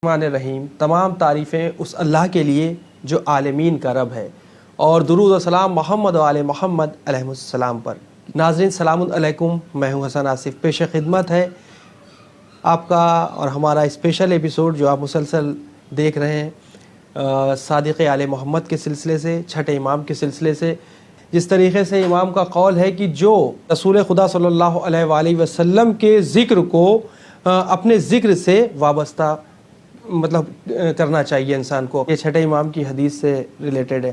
الرحمن الرحیم، تمام تعریفیں اس اللہ کے لیے جو عالمین کا رب ہے، اور درود و سلام محمد و آل محمد علیہ السلام پر۔ ناظرین السلام علیکم، میں ہوں حسن آصف۔ پیش خدمت ہے آپ کا اور ہمارا اسپیشل ایپیسوڈ جو آپ مسلسل دیکھ رہے ہیں صادق آل محمد کے سلسلے سے، چھٹے امام کے سلسلے سے۔ جس طریقے سے امام کا قول ہے کہ جو رسول خدا صلی اللہ علیہ وآلہ وسلم کے ذکر کو اپنے ذکر سے وابستہ کرنا چاہیے انسان کو، یہ چھٹے امام کی حدیث سے ریلیٹڈ ہے۔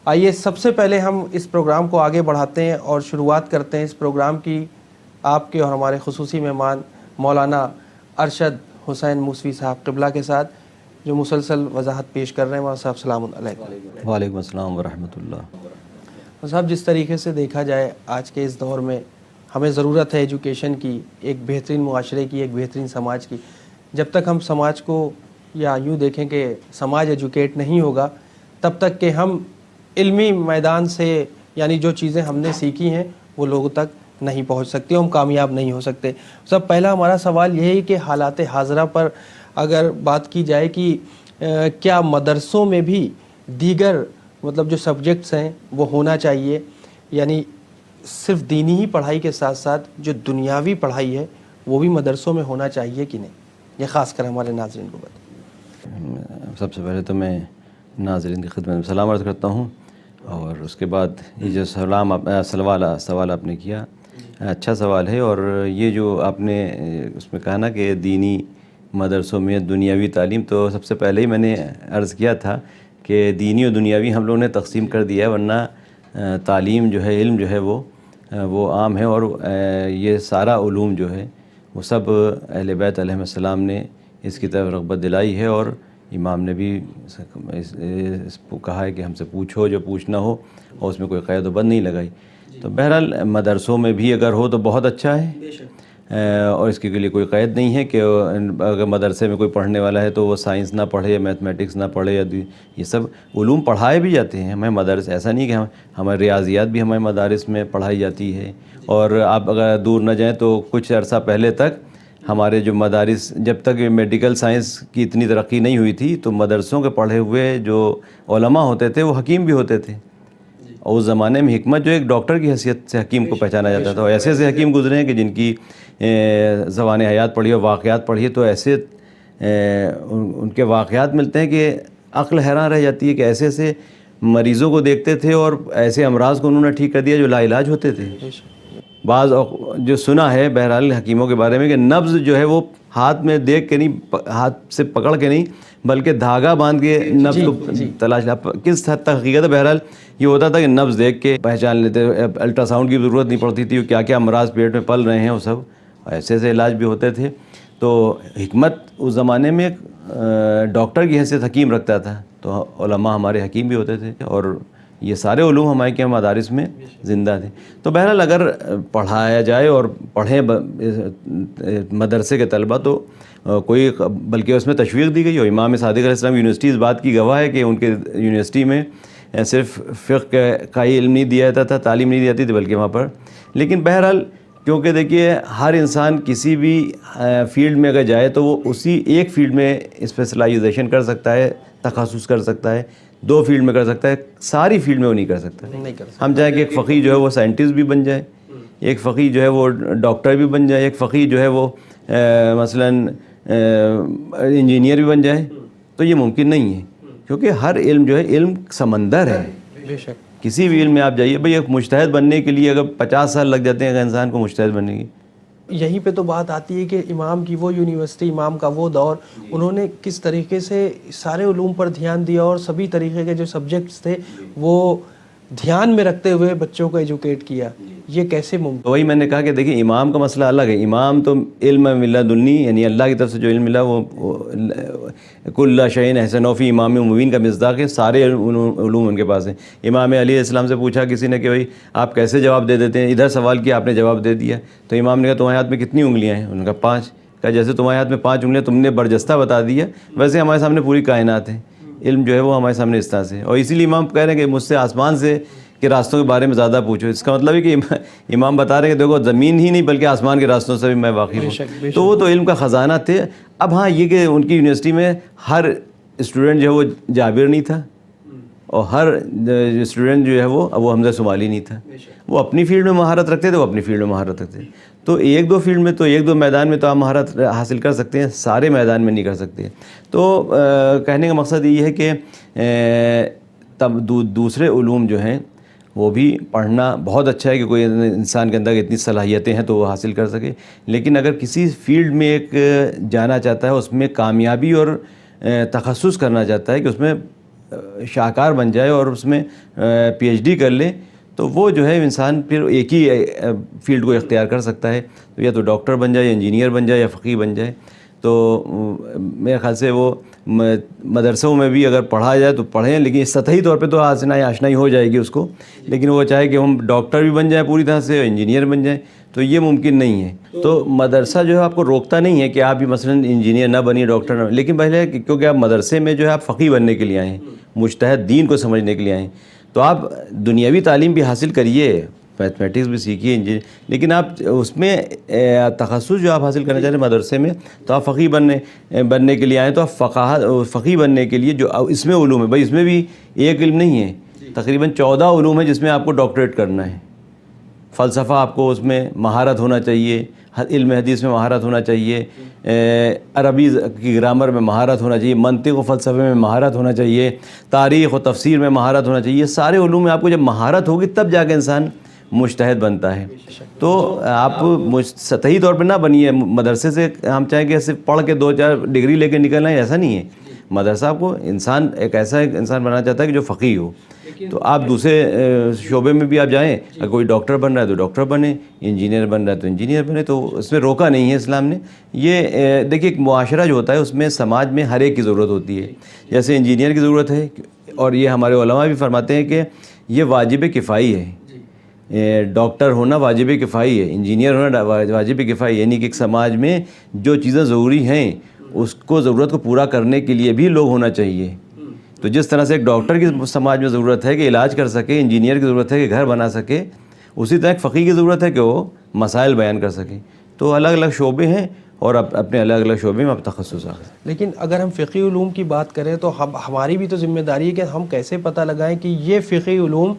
آئیے سب سے پہلے ہم اس پروگرام کو آگے بڑھاتے ہیں اور شروعات کرتے ہیں اس پروگرام کی آپ کے اور ہمارے خصوصی مہمان مولانا ارشد حسین موسوی صاحب قبلہ کے ساتھ، جو مسلسل وضاحت پیش کر رہے ہیں۔ مولانا صاحب السلام علیکم۔ وعلیکم السلام ورحمۃ اللہ۔ صاحب، جس طریقے سے دیکھا جائے آج کے اس دور میں ہمیں ضرورت ہے ایجوکیشن کی، ایک بہترین معاشرے کی، ایک بہترین سماج کی۔ جب تک ہم سماج کو، یا یوں دیکھیں کہ سماج ایجوکیٹ نہیں ہوگا، تب تک کہ ہم علمی میدان سے، یعنی جو چیزیں ہم نے سیکھی ہیں وہ لوگوں تک نہیں پہنچ سکتی، ہم کامیاب نہیں ہو سکتے۔ سب پہلا ہمارا سوال یہ ہے کہ حالات حاضرہ پر اگر بات کی جائے کہ کیا مدرسوں میں بھی دیگر جو سبجیکٹس ہیں وہ ہونا چاہیے، یعنی صرف دینی ہی پڑھائی کے ساتھ ساتھ جو دنیاوی پڑھائی ہے وہ بھی مدرسوں میں ہونا چاہیے کہ نہیں؟ یہ خاص کر ہمارے ناظرین کو بتائیں۔ سب سے پہلے تو میں ناظرین کی خدمت میں سلام عرض کرتا ہوں، اور اس کے بعد یہ جو سوال آپ نے کیا، اچھا سوال ہے۔ اور یہ جو آپ نے اس میں کہا نا کہ دینی مدرسوں میں دنیاوی تعلیم، تو سب سے پہلے ہی میں نے عرض کیا تھا کہ دینی اور دنیاوی ہم لوگوں نے تقسیم کر دیا ہے، ورنہ تعلیم جو ہے، علم جو ہے وہ عام ہے، اور یہ سارا علوم جو ہے وہ سب اہل بیت علیہ السلام نے اس کی طرف رغبت دلائی ہے، اور امام نے بھی اس کو کہا ہے کہ ہم سے پوچھو جو پوچھنا ہو، اور اس میں کوئی قید و بند نہیں لگائی۔ تو بہرحال مدرسوں میں بھی اگر ہو تو بہت اچھا ہے، اور اس کے لیے کوئی قید نہیں ہے کہ اگر مدرسے میں کوئی پڑھنے والا ہے تو وہ سائنس نہ پڑھے یا میتھمیٹکس نہ پڑھے، یا یہ سب علوم پڑھائے بھی جاتے ہیں ہمیں مدارس۔ ایسا نہیں کہ ہمارے ریاضیات بھی ہمارے مدارس میں پڑھائی جاتی ہے۔ اور آپ اگر دور نہ جائیں تو کچھ عرصہ پہلے تک ہمارے جو مدارس، جب تک میڈیکل سائنس کی اتنی ترقی نہیں ہوئی تھی، تو مدرسوں کے پڑھے ہوئے جو علماء ہوتے تھے وہ حکیم بھی ہوتے تھے، اور اس زمانے میں حکمت جو ایک ڈاکٹر کی حیثیت سے حکیم کو پہچانا جاتا تھا۔ اور ایسے ایسے حکیم گزرے ہیں کہ جن کی زبان حیات پڑھی اور واقعات پڑھی ہے، تو ایسے ان کے واقعات ملتے ہیں کہ عقل حیران رہ جاتی ہے کہ ایسے ایسے مریضوں کو دیکھتے تھے اور ایسے امراض کو انہوں نے ٹھیک کر دیا جو لا علاج ہوتے تھے۔ بعض جو سنا ہے بہرحال حکیموں کے بارے میں کہ نبض جو ہے وہ ہاتھ میں دیکھ کے نہیں، ہاتھ سے پکڑ کے نہیں، بلکہ دھاگا باندھ کے نبض کو تلاش، کس حد تک حقیقت ہے بہرحال یہ ہوتا تھا کہ نبض دیکھ کے پہچان لیتے، الٹرا ساؤنڈ کی ضرورت نہیں پڑتی تھی، کیا کیا امراض پیٹ میں پل رہے ہیں وہ سب، ایسے ایسے علاج بھی ہوتے تھے۔ تو حکمت اس زمانے میں ڈاکٹر کی حیثیت حکیم رکھتا تھا، تو علماء ہمارے حکیم بھی ہوتے تھے، اور یہ سارے علوم ہمارے کے مدارس میں زندہ تھے۔ تو بہرحال اگر پڑھایا جائے اور پڑھیں مدرسے کے طلبہ تو کوئی، بلکہ اس میں تشویق دی گئی، اور امام صادق علیہ السلام یونیورسٹی اس بات کی گواہ ہے کہ ان کے یونیورسٹی میں صرف فقہ کا ہی علم نہیں دیا جاتا تھا، تعلیم نہیں دی جاتی تھی، بلکہ وہاں پر لیکن بہرحال کیونکہ دیکھیے ہر انسان کسی بھی فیلڈ میں اگر جائے تو وہ اسی ایک فیلڈ میں اسپیشلائزیشن کر سکتا ہے، تخصص کر سکتا ہے، 2 فیلڈ میں کر سکتا ہے، ساری فیلڈ میں وہ نہیں کر سکتا۔ ہم چاہیں کہ ایک فقیہ جو ہے وہ سائنٹسٹ بھی بن جائے، ایک فقیہ جو ہے وہ ڈاکٹر بھی بن جائے، ایک فقیہ جو ہے وہ مثلاً انجینئر بھی بن جائے، تو یہ ممکن نہیں ہے، کیونکہ ہر علم جو ہے علم سمندر ہے۔ بے شک کسی بھی علم میں آپ جائیے، بھئی ایک مجتہد بننے کے لیے اگر 50 سال لگ جاتے ہیں اگر انسان کو مجتہد بننے کی، یہیں پہ تو بات آتی ہے کہ امام کی وہ یونیورسٹی، امام کا وہ دور، انہوں نے کس طریقے سے سارے علوم پر دھیان دیا، اور سبھی طریقے کے جو سبجیکٹس تھے وہ دھیان میں رکھتے ہوئے بچوں کو ایجوکیٹ کیا۔ یہ کیسے ممکن؟ تو وہی میں نے کہا کہ دیکھیں امام کا مسئلہ الگ ہے۔ امام تو علم ملا دنی، یعنی اللہ کی طرف سے جو علم ملا وہ کل شیء احسنہ فی امام مبین کا مصداق ہے، سارے علوم ان کے پاس ہیں۔ امام علی علیہ السلام سے پوچھا کسی نے کہ بھائی آپ کیسے جواب دے دیتے ہیں، ادھر سوال کیا آپ نے جواب دے دیا، تو امام نے کہا تمہارے ہاتھ میں کتنی انگلیاں ہیں؟ انہوں نے کہا 5۔ کہا جیسے تمہارے ہاتھ میں 5 انگلیاں تم نے برجستہ بتا دیا، ویسے ہمارے سامنے پوری کائنات ہے، علم جو ہے وہ ہمارے سامنے اس طرح سے، اور اسی لیے امام کہہ رہے ہیں کہ مجھ سے آسمان سے کہ راستوں کے بارے میں زیادہ پوچھو۔ اس کا مطلب ہے کہ امام بتا رہے ہیں کہ دیکھو زمین ہی نہیں بلکہ آسمان کے راستوں سے بھی میں واقف ہوں۔ تو وہ تو علم کا خزانہ تھے۔ اب ہاں یہ کہ ان کی یونیورسٹی میں ہر اسٹوڈنٹ جو ہے وہ جابر نہیں تھا، اور ہر اسٹوڈنٹ جو ہے وہ حمزہ صومالی نہیں تھا. وہ اپنی فیلڈ میں مہارت رکھتے تھے، وہ اپنی فیلڈ میں مہارت رکھتے تھے. تو ایک دو فیلڈ میں تو ایک دو میدان میں تو آپ مہارت حاصل کر سکتے ہیں، سارے میدان میں نہیں کر سکتے. تو کہنے کا مقصد یہ ہے کہ تب دوسرے علوم جو ہیں وہ بھی پڑھنا بہت اچھا ہے کہ کوئی انسان کے اندر اتنی صلاحیتیں ہیں تو وہ حاصل کر سکے. لیکن اگر کسی فیلڈ میں ایک جانا چاہتا ہے، اس میں کامیابی اور تخصص کرنا چاہتا ہے کہ اس میں شاہکار بن جائے اور اس میں پی ایچ ڈی کر لے، تو وہ جو ہے انسان پھر ایک ہی فیلڈ کو اختیار کر سکتا ہے. تو یا تو ڈاکٹر بن جائے، یا انجینئر بن جائے، یا فقیہ بن جائے. تو میرے خیال سے وہ مدرسوں میں بھی اگر پڑھا جائے تو پڑھیں، لیکن سطحی طور پہ تو آشنائی ہو جائے گی اس کو. لیکن وہ چاہے کہ ہم ڈاکٹر بھی بن جائیں پوری طرح سے، انجینئر بن جائیں، تو یہ ممکن نہیں ہے. تو مدرسہ جو ہے آپ کو روکتا نہیں ہے کہ آپ بھی مثلا انجینئر نہ بنیے، ڈاکٹر نہ، لیکن پہلے کیونکہ آپ مدرسے میں جو ہے آپ فقیہ بننے کے لیے آئے ہیں، مجتہد دین کو سمجھنے کے لیے آئے ہیں. تو آپ دنیاوی تعلیم بھی حاصل کریے، میتھمیٹکس بھی سیکھیے، لیکن آپ اس میں تخصص جو آپ حاصل کرنا چاہ رہے ہیں مدرسے میں، تو آپ فقیہ بننے کے لیے آئیں. تو آپ فقیہ بننے کے لیے جو اس میں علوم ہے، بھائی اس میں بھی ایک علم نہیں ہے، تقریباً 14 علوم ہے جس میں آپ کو ڈاکٹریٹ کرنا ہے. فلسفہ آپ کو اس میں مہارت ہونا چاہیے، علم حدیث میں مہارت ہونا چاہیے، عربی کی گرامر میں مہارت ہونا چاہیے، منطق و فلسفے میں مہارت ہونا چاہیے، تاریخ و تفسیر میں مہارت ہونا چاہیے. سارے علوم میں آپ کو جب مہارت ہوگی تب جا کے انسان مجتہد بنتا ہے. تو آپ سطحی طور پہ نہ بنیے. مدرسے سے ہم چاہیں کہ صرف پڑھ کے 2-4 ڈگری لے کے نکلنا ہے، ایسا نہیں ہے. مدرسہ آپ کو ایک ایسا انسان بنانا چاہتا ہے کہ جو فقیہ ہو. تو آپ دوسرے شعبے میں بھی آپ جائیں، اگر کوئی ڈاکٹر بن رہا ہے تو ڈاکٹر بنے، انجینئر بن رہا ہے تو انجینئر بنے. تو اس میں روکا نہیں ہے اسلام نے. یہ دیکھیے ایک معاشرہ جو ہوتا ہے اس میں سماج میں ہر ایک کی ضرورت ہوتی ہے. جیسے انجینئر کی ضرورت ہے، اور یہ ہمارے علماء بھی فرماتے ہیں کہ یہ واجب کفائی ہے. ڈاکٹر ہونا واجب کفائی ہے، انجینئر ہونا واجب کفائی ہے. یعنی کہ ایک سماج میں جو چیزیں ضروری ہیں اس کو ضرورت کو پورا کرنے کے لیے بھی لوگ ہونا چاہیے. تو جس طرح سے ایک ڈاکٹر کی سماج میں ضرورت ہے کہ علاج کر سکے، انجینئر کی ضرورت ہے کہ گھر بنا سکے، اسی طرح ایک فقیہ کی ضرورت ہے کہ وہ مسائل بیان کر سکے. تو الگ الگ شعبے ہیں اور اپنے الگ الگ شعبے میں اب تخصص آ. لیکن اگر ہم فقہی علوم کی بات کریں تو ہماری بھی تو ذمہ داری ہے کہ ہم کیسے پتہ لگائیں کہ یہ فقہی علوم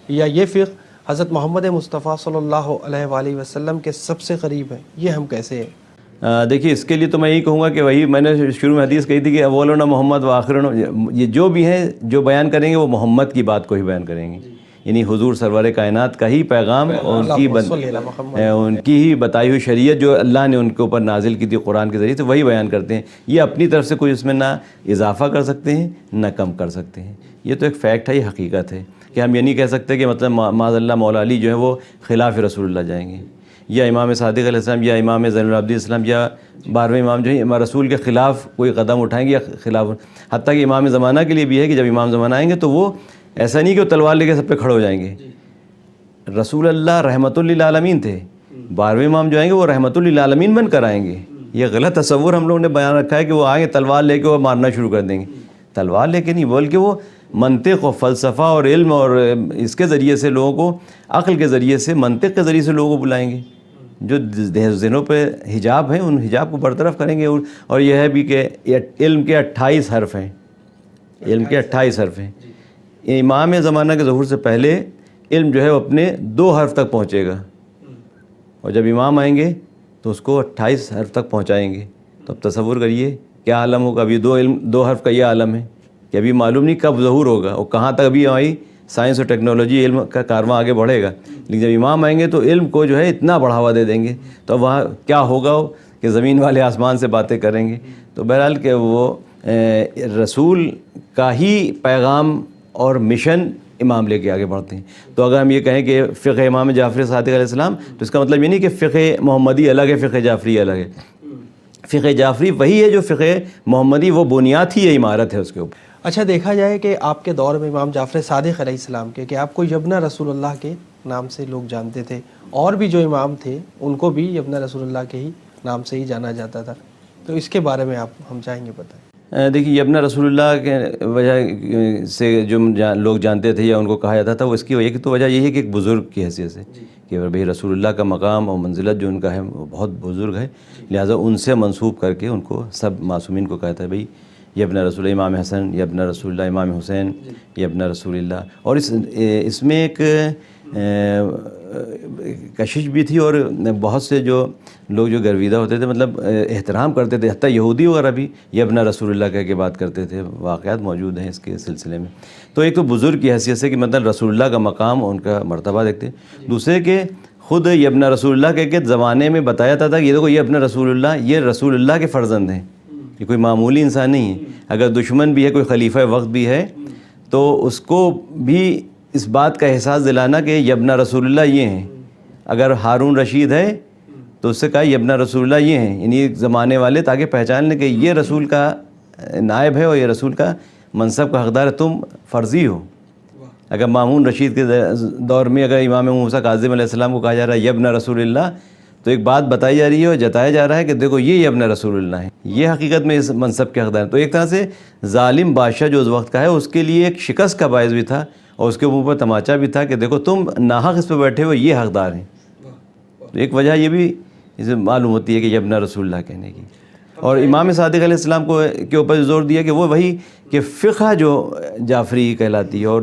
یا یہ فقہ حضرت محمد مصطفیٰ صلی اللہ علیہ وآلہ وسلم کے سب سے قریب ہے. یہ ہم کیسے ہیں؟ دیکھیے اس کے لیے تو میں یہی کہوں گا کہ وہی میں نے شروع میں حدیث کہی تھی کہ اولنا محمد و آخرنا، یہ جو بھی ہیں جو بیان کریں گے وہ محمد کی بات کو ہی بیان کریں گے. یعنی حضور سرور کائنات کا ہی پیغام اور ان کی ہی بتائی ہوئی شریعت جو اللہ نے ان کے اوپر نازل کی تھی قرآن کے ذریعے سے، وہی بیان کرتے ہیں. یہ اپنی طرف سے کوئی اس میں نہ اضافہ کر سکتے ہیں نہ کم کر سکتے ہیں. یہ تو ایک فیکٹ ہے، یہ حقیقت ہے کہ ہم یہ نہیں کہہ سکتے کہ مطلب معاذ اللہ مولا علی جو ہے وہ خلاف رسول اللہ جائیں گے، یا امام صادق علیہ السلام یا امام زین العابدین السلام یا 12ویں امام جو ہیں رسول کے خلاف کوئی قدم اٹھائیں گے یا خلاف. حتیٰ کہ امام زمانہ کے لیے بھی ہے کہ جب امام زمانہ آئیں گے تو وہ ایسا نہیں کہ وہ تلوار لے کے سب پہ کھڑے ہو جائیں گے. رسول اللہ رحمۃ للعالمین تھے، 12ویں امام جو آئیں گے وہ رحمۃ للعالمین بن کر آئیں گے. یہ غلط تصور ہم لوگوں نے بیان رکھا ہے کہ وہ آئیں گے تلوار لے کے وہ مارنا شروع کر دیں گے. تلوار لے کے نہیں، بلکہ وہ منطق و فلسفہ اور علم اور اس کے ذریعے سے لوگوں کو، عقل کے ذریعے سے، منطق کے ذریعے سے لوگوں کو بلائیں گے. جو ذہنوں پہ حجاب ہیں ان حجاب کو برطرف کریں گے. اور یہ ہے بھی کہ علم کے 28 حرف ہیں، علم کے 28 حرف ہیں. امام زمانہ کے ظہور سے پہلے علم جو ہے وہ اپنے 2 حرف تک پہنچے گا، اور جب امام آئیں گے تو اس کو 28 حرف تک پہنچائیں گے. تو اب تصور کریے کیا عالم ہوگا. ابھی 2 حرف کا یہ عالم ہے کہ ابھی معلوم نہیں کب ظہور ہوگا اور کہاں تک ابھی ہماری سائنس اور ٹیکنالوجی علم کا کارواں آگے بڑھے گا. لیکن جب امام آئیں گے تو علم کو جو ہے اتنا بڑھاوا دے دیں گے. تو وہاں کیا ہوگا کہ زمین والے آسمان سے باتیں کریں گے. تو بہرحال کہ وہ رسول کا ہی پیغام اور مشن امام لے کے آگے بڑھتے ہیں. تو اگر ہم یہ کہیں کہ فقہ امام جعفر صادق علیہ السلام، تو اس کا مطلب یہ نہیں کہ فقہ محمدی الگ ہے، فقہ جعفری الگ ہے. فقہ جعفری وہی ہے جو فقہ محمدی، وہ بنیاد ہی ہے، عمارت ہے اس کے اوپر. اچھا دیکھا جائے کہ آپ کے دور میں امام جعفر صادق علیہ السلام کے کہ آپ کو یبنہ رسول اللہ کے نام سے لوگ جانتے تھے، اور بھی جو امام تھے ان کو بھی یبنہ رسول اللہ کے ہی نام سے ہی جانا جاتا تھا. تو اس کے بارے میں آپ ہم چاہیں گے بتائیں. دیکھیے ابن رسول اللہ کے وجہ سے جو لوگ جانتے تھے یا ان کو کہا جاتا تھا وہ اس کی وجہ یہی ہے کہ ایک بزرگ کی حیثیت سے کہ بھئی رسول اللہ کا مقام اور منزلت جو ان کا ہے وہ بہت بزرگ ہے، لہٰذا ان سے منسوب کر کے ان کو سب معصومین کو کہتا ہے بھئی یہ ابن رسول اللہ امام حسن، یہ ابن رسول اللہ امام حسین، یہ ابن رسول اللہ. اور اس میں ایک کشش بھی تھی، اور بہت سے جو لوگ جو گرویدہ ہوتے تھے مطلب احترام کرتے تھے، حتیٰ یہودی وغیرہ بھی یہ ابن رسول اللہ کہہ کے بات کرتے تھے. واقعات موجود ہیں اس کے سلسلے میں. تو ایک تو بزرگ کی حیثیت سے کہ مطلب رسول اللہ کا مقام ان کا مرتبہ دیکھتے، دوسرے کہ خود یہ ابن رسول اللہ کہہ کے زمانے میں بتایا جاتا تھا کہ یہ دیکھو یہ ابن رسول اللہ، یہ رسول اللہ کے فرزند ہیں، یہ کوئی معمولی انسان نہیں ہے. اگر دشمن بھی ہے، کوئی خلیفہ وقت بھی ہے، تو اس کو بھی اس بات کا احساس دلانا کہ یہ ابن رسول اللہ یہ ہیں. اگر ہارون رشید ہے تو اس سے کہا یہ ابن رسول اللہ یہ ہیں، یعنی زمانے والے تاکہ پہچان لیں کہ یہ رسول کا نائب ہے اور یہ رسول کا منصب کا حقدار ہے، تم فرضی ہو. اگر مامون رشید کے دور میں اگر امام موسیٰ کاظم علیہ السلام کو کہا جا رہا ہے یہ ابن رسول اللہ، تو ایک بات بتائی جا رہی ہے اور جتایا جا رہا ہے کہ دیکھو یہ ابن رسول اللہ ہے، یہ حقیقت میں اس منصب کے حقدار ہیں. تو ایک طرح سے ظالم بادشاہ جو اس وقت کا ہے اس کے لیے ایک شکست کا باعث بھی تھا، اور اس کے اوپر تماچا بھی تھا کہ دیکھو تم ناحق اس پہ بیٹھے ہوئے، یہ حقدار ہیں. تو ایک وجہ یہ بھی اسے معلوم ہوتی ہے کہ یہ ابن رسول اللہ کہنے کی. اور امام صادق علیہ السلام کو کے اوپر زور دیا کہ وہ وہی کہ فقہ جو جعفری کہلاتی ہے، اور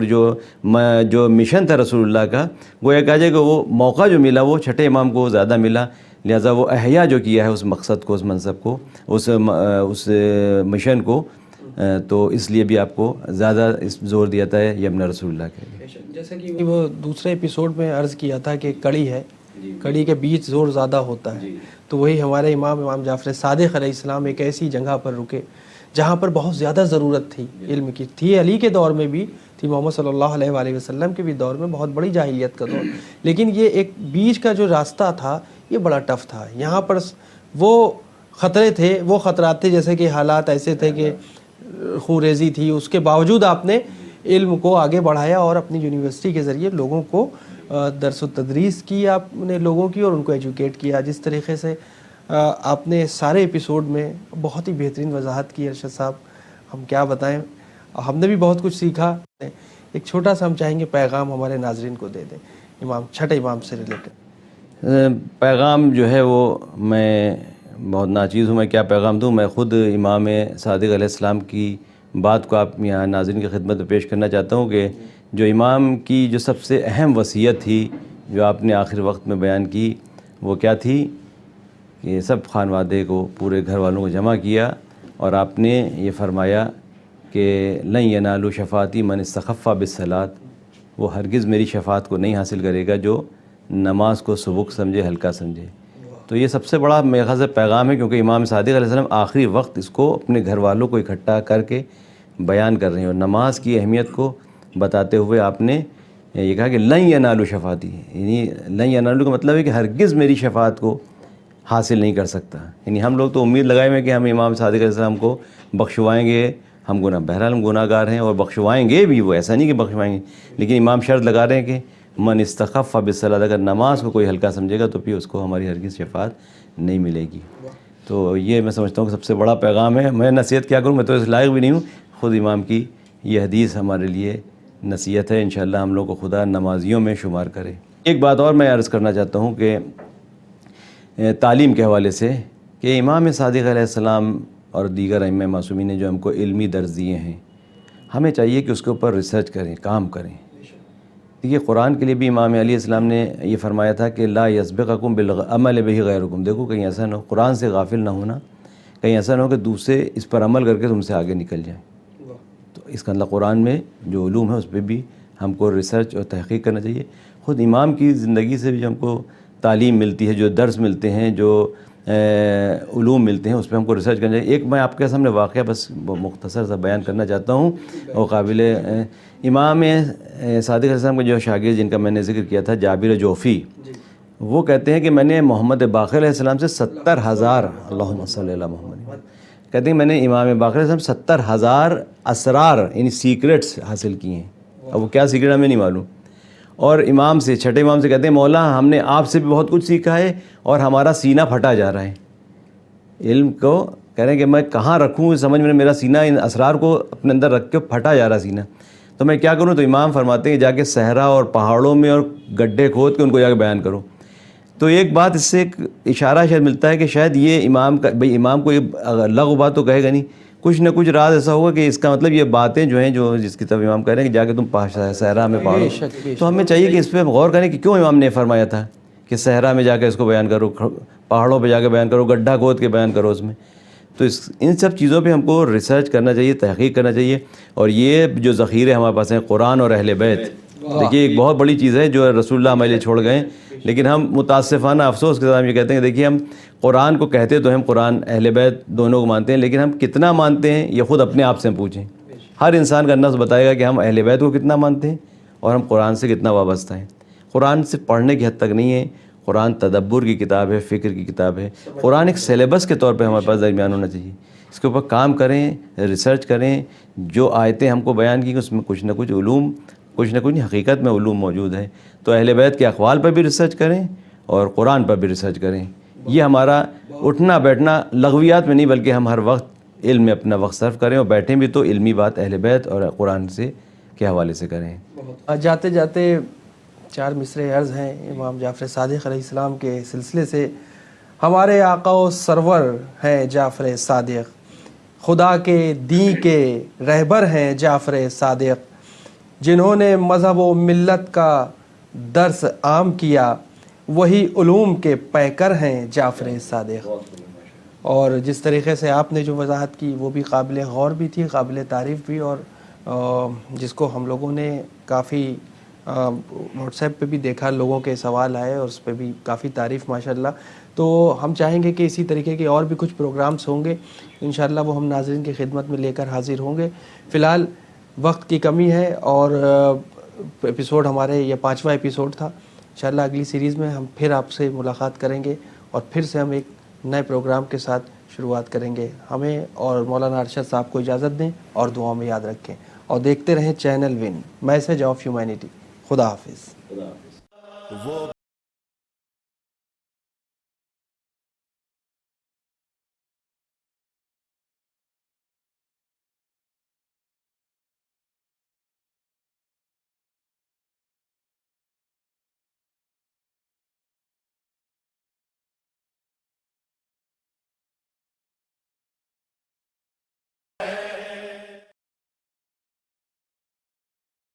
جو مشن تھا رسول اللہ کا، وہ یہ کہا جائے کہ وہ موقع جو ملا وہ چھٹے امام کو زیادہ ملا، لہٰذا وہ احیاء جو کیا ہے اس مقصد کو، اس منصب کو، اس مشن کو، تو اس لیے بھی آپ کو زیادہ زور دیا تھا یہ ابن رسول اللہ کے. جیسا کہ وہ دوسرے ایپیسوڈ میں عرض کیا تھا کہ کڑی ہے، کڑی کے بیچ زور زیادہ ہوتا ہے، تو وہی ہمارے امام جعفر صادق علیہ السلام ایک ایسی جگہ پر رکے جہاں پر بہت زیادہ ضرورت تھی علم کی. تھی علی کے دور میں بھی، تھی محمد صلی اللہ علیہ وآلہ وسلم کے بھی دور میں، بہت بڑی جاہلیت کا دور، لیکن یہ ایک بیچ کا جو راستہ تھا یہ بڑا ٹف تھا. یہاں پر وہ خطرے تھے، وہ خطرات تھے، جیسے کہ حالات ایسے تھے کہ خونریزی تھی، اس کے باوجود آپ نے علم کو آگے بڑھایا اور اپنی یونیورسٹی کے ذریعے لوگوں کو درس و تدریس کی آپ نے لوگوں کی، اور ان کو ایجوکیٹ کیا. جس طریقے سے آپ نے سارے ایپیسوڈ میں بہت ہی بہترین وضاحت کی ارشد صاحب، ہم کیا بتائیں، ہم نے بھی بہت کچھ سیکھا. ایک چھوٹا سا ہم چاہیں گے پیغام ہمارے ناظرین کو دے دیں امام، چھٹے امام سے ریلیٹڈ. پیغام جو ہے وہ میں بہت ناچیز ہوں، میں کیا پیغام دوں. میں خود امام صادق علیہ السلام کی بات کو آپ یہاں ناظرین کی خدمت میں پیش کرنا چاہتا ہوں کہ جو امام کی جو سب سے اہم وصیت تھی جو آپ نے آخر وقت میں بیان کی، وہ کیا تھی کہ سب خانوادے کو، پورے گھر والوں کو جمع کیا، اور آپ نے یہ فرمایا کہ لن ینالوا شفاعتی من استخف بالصلاۃ، وہ ہرگز میری شفاعت کو نہیں حاصل کرے گا جو نماز کو سبک سمجھے، ہلکا سمجھے. تو یہ سب سے بڑا میرے خیال سے پیغام ہے، کیونکہ امام صادق علیہ السلام آخری وقت اس کو اپنے گھر والوں کو اکٹھا کر کے بیان کر رہے ہیں، اور نماز کی اہمیت کو بتاتے ہوئے آپ نے یہ کہا کہ لن ینالوا شفاعتی، یعنی لن ینالوا کا مطلب ہے کہ ہرگز میری شفاعت کو حاصل نہیں کر سکتا. یعنی ہم لوگ تو امید لگائے ہوئے کہ ہم امام صادق علیہ السلام کو بخشوائیں گے، ہم بہرحال ہم گناہ گار ہیں اور بخشوائیں گے بھی، وہ ایسا نہیں کہ بخشوائیں گے، لیکن امام شرط لگا رہے ہیں کہ من استخف بالصلاۃ، اگر نماز کو کوئی ہلکا سمجھے گا تو پھر اس کو ہماری ہرگز شفاعت نہیں ملے گی. تو یہ میں سمجھتا ہوں کہ سب سے بڑا پیغام ہے. میں نصیحت کیا کروں، میں تو اس لائق بھی نہیں ہوں. خود امام کی یہ حدیث ہمارے لیے نصیحت ہے. انشاءاللہ ہم لوگ کو خدا نمازیوں میں شمار کرے. ایک بات اور میں عرض کرنا چاہتا ہوں کہ تعلیم کے حوالے سے کہ امام صادق علیہ السلام اور دیگر ائمہ معصومین نے جو ہم کو علمی درس دیے ہیں، ہمیں چاہیے کہ اس کے اوپر ریسرچ کریں، کام کریں. یہ قرآن کے لیے بھی امام علیہ السلام نے یہ فرمایا تھا کہ لا یسبقکم بالعمل بہ غیرکم. دیکھو کہیں ایسا نہ ہو، قرآن سے غافل نہ ہونا، کہیں ایسا نہ ہو کہ دوسرے اس پر عمل کر کے تم سے آگے نکل جائیں. تو اس کا مطلب قرآن میں جو علوم ہے اس پہ بھی ہم کو ریسرچ اور تحقیق کرنا چاہیے. خود امام کی زندگی سے بھی ہم کو تعلیم ملتی ہے، جو درس ملتے ہیں، جو علوم ملتے ہیں، اس پہ ہم کو ریسرچ کرنا چاہیے. ایک میں آپ کے سامنے واقعہ بس مختصر سا بیان کرنا چاہتا ہوں، اور قابل امام صادق علیہ السلام کے جو شاگرد جن کا میں نے ذکر کیا تھا، جابر جوفی، وہ کہتے ہیں کہ میں نے محمد باقر علیہ السلام سے 70,000 اللہم صلی علی محمد، کہتے ہیں میں نے امام باقر علیہ السلام 70,000 اسرار یعنی سیکرٹس حاصل کیے ہیں. اب وہ کیا سیکرٹ ہمیں نہیں معلوم. اور امام سے، چھٹے امام سے کہتے ہیں مولا ہم نے آپ سے بھی بہت کچھ سیکھا ہے اور ہمارا سینہ پھٹا جا رہا ہے. علم کو کہہ رہے ہیں کہ میں کہاں رکھوں سمجھ میں میرا سینہ ان اسرار کو اپنے اندر رکھ کے پھٹا جا رہا سینہ، تو میں کیا کروں؟ تو امام فرماتے ہیں کہ جا کے صحرا اور پہاڑوں میں اور گڈھے کھود کے ان کو جا کے بیان کرو۔ تو ایک بات اس سے ایک اشارہ شاید ملتا ہے کہ شاید یہ امام کا بھئی امام کو یہ لغو بات تو کہے گا نہیں، کچھ نہ کچھ راز ایسا ہوگا کہ اس کا مطلب یہ باتیں جو ہیں جو جس کی طرف امام کہہ رہے ہیں کہ جا کے تم صحرا میں پہاڑوں، تو ہمیں چاہیے کہ اس پہ غور کریں کہ کیوں امام نے فرمایا تھا کہ صحرا میں جا کے اس کو بیان کرو، پہاڑوں پہ جا کے بیان کرو، گڈھا کھود کے بیان کرو اس میں۔ تو ان سب چیزوں پہ ہم کو ریسرچ کرنا چاہیے، تحقیق کرنا چاہیے، اور یہ جو ذخیرے ہمارے پاس ہیں قرآن اور اہل بیت، دیکھیے ایک بہت بڑی چیز ہے جو رسول اللہ ہمارے لیے چھوڑ گئے، لیکن ہم متاسفانہ افسوس کے ساتھ ہم یہ کہتے ہیں کہ دیکھیے ہم قرآن کو کہتے تو ہم قرآن اہل بیت دونوں کو مانتے ہیں، لیکن ہم کتنا مانتے ہیں یہ خود اپنے آپ سے ہم پوچھیں۔ ہر انسان کا نفس بتائے گا کہ ہم اہل بیت کو کتنا مانتے ہیں اور ہم قرآن سے کتنا وابستہ ہیں۔ قرآن صرف پڑھنے کی حد تک نہیں ہے، قرآن تدبر کی کتاب ہے، فکر کی کتاب ہے۔ قرآن ایک سلیبس کے طور پہ ہمارے پاس درمیان ہونا چاہیے، اس کے اوپر کام کریں، ریسرچ کریں، جو آیتیں ہم کو بیان کی اس میں کچھ نہ کچھ علوم، کچھ نہ کچھ حقیقت میں علوم موجود ہے۔ تو اہل بیت کے اقوال پر بھی ریسرچ کریں اور قرآن پر بھی ریسرچ کریں۔ یہ ہمارا اٹھنا بیٹھنا لغویات میں نہیں، بلکہ ہم ہر وقت علم میں اپنا وقت صرف کریں، اور بیٹھیں بھی تو علمی بات اہل بیت اور قرآن سے کے حوالے سے کریں۔ جاتے جاتے 4 مصرے عرض ہیں امام جعفر صادق علیہ السلام کے سلسلے سے۔ ہمارے آقا و سرور ہیں جعفر صادق، خدا کے دین کے رہبر ہیں جعفر صادق، جنہوں نے مذہب و ملت کا درس عام کیا، وہی علوم کے پیکر ہیں جعفر صادق۔ اور جس طریقے سے آپ نے جو وضاحت کی وہ بھی قابل غور بھی تھی، قابل تعریف بھی، اور جس کو ہم لوگوں نے کافی واٹس ایپ پہ بھی دیکھا، لوگوں کے سوال آئے اور اس پہ بھی کافی تعریف ماشاءاللہ۔ تو ہم چاہیں گے کہ اسی طریقے کے اور بھی کچھ پروگرامز ہوں گے انشاءاللہ، وہ ہم ناظرین کی خدمت میں لے کر حاضر ہوں گے۔ فی الحال وقت کی کمی ہے، اور ایپیسوڈ ہمارے یہ 5واں ایپیسوڈ تھا۔ انشاءاللہ اگلی سیریز میں ہم پھر آپ سے ملاقات کریں گے، اور پھر سے ہم ایک نئے پروگرام کے ساتھ شروعات کریں گے۔ ہمیں اور مولانا ارشد صاحب کو اجازت دیں اور دعاؤں میں یاد رکھیں، اور دیکھتے رہیں channel one, message of humanity. خدا حافظ۔